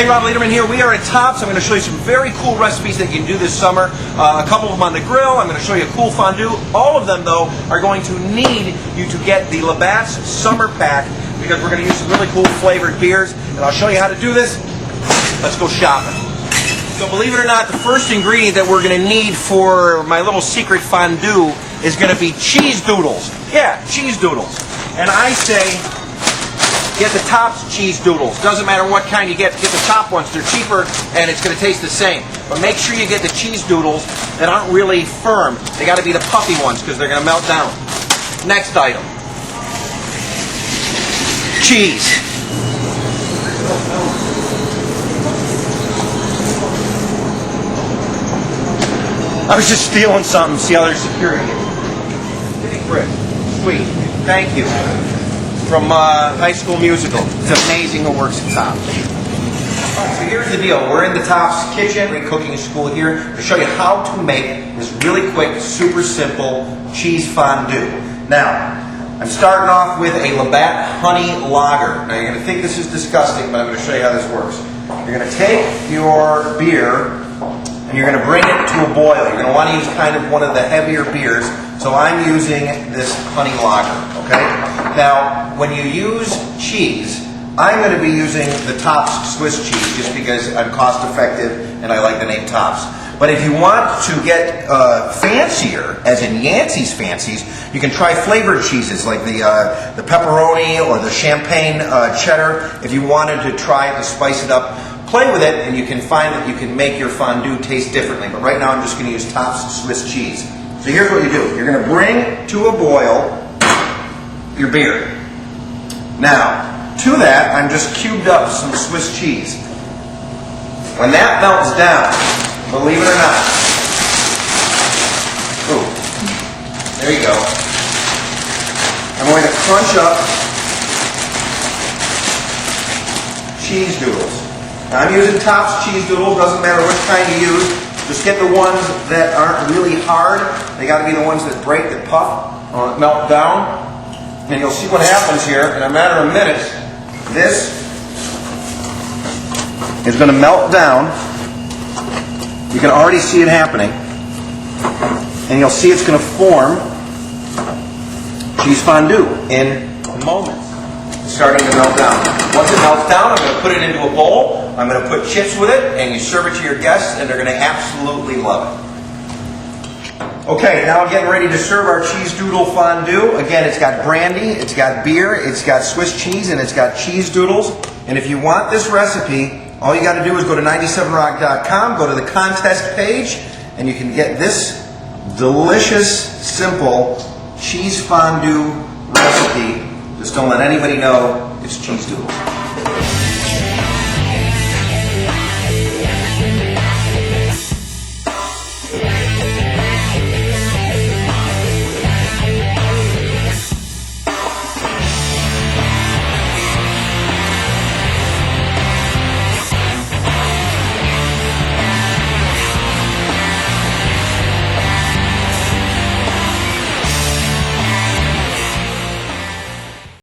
Hey, Rob Lederman here. We are at Tops. I'm going to show you some very cool recipes that you can do this summer. A couple of them on the grill. I'm going to show you a cool fondue. All of them, though, are going to need you to get the Labatt's Summer Pack because we're going to use some really cool flavored beers. And I'll show you how to do this. Let's go shopping. So believe it or not, the first ingredient that we're going to need for my little secret fondue is going to be cheese doodles. Yeah, cheese doodles. And I say, get the Tops cheese doodles. Doesn't matter what kind you get the top ones. They're cheaper and it's going to taste the same. But make sure you get the cheese doodles that aren't really firm. They got to be the puffy ones because they're going to melt down. Next item. Cheese. I was just stealing something, see how there's security. Sweet. Thank you. From High School Musical. It's amazing who works at Tops. Alright, so here's the deal. We're in the Tops kitchen, great cooking school here, to show you how to make this really quick, super simple cheese fondue. Now, I'm starting off with a Labatt Honey Lager. Now, you're going to think this is disgusting, but I'm going to show you how this works. You're going to take your beer and you're going to bring it to a boil. You're going to want to use kind of one of the heavier beers, so I'm using this honey lager, okay? Now, when you use cheese, I'm going to be using the Tops Swiss cheese just because I'm cost effective and I like the name Tops. But if you want to get fancier, as in Yancey's Fancies, you can try flavored cheeses like the pepperoni or the champagne cheddar. If you wanted to try to spice it up, play with it, and you can find that you can make your fondue taste differently. But right now I'm just going to use Tops Swiss cheese. So here's what you do. You're going to bring to a boil your beer. Now, to that, I'm just cubed up some Swiss cheese. When that melts down, believe it or not, ooh, there you go. I'm going to crunch up cheese doodles. Now, I'm using Tops cheese doodles, doesn't matter which kind you use. Just get the ones that aren't really hard. They got to be the ones that break, that puff, or melt down. And you'll see what happens here in a matter of minutes. This is going to melt down. You can already see it happening. And you'll see it's going to form cheese fondue in moments. It's starting to melt down. Once it melts down, I'm going to put it into a bowl. I'm going to put chips with it, and you serve it to your guests, and they're going to absolutely love it. Okay, now I'm getting ready to serve our cheese doodle fondue. Again, it's got brandy, it's got beer, it's got Swiss cheese, and it's got cheese doodles. And if you want this recipe, all you got to do is go to 97rock.com, go to the contest page, and you can get this delicious, simple cheese fondue recipe. Just don't let anybody know it's cheese doodles.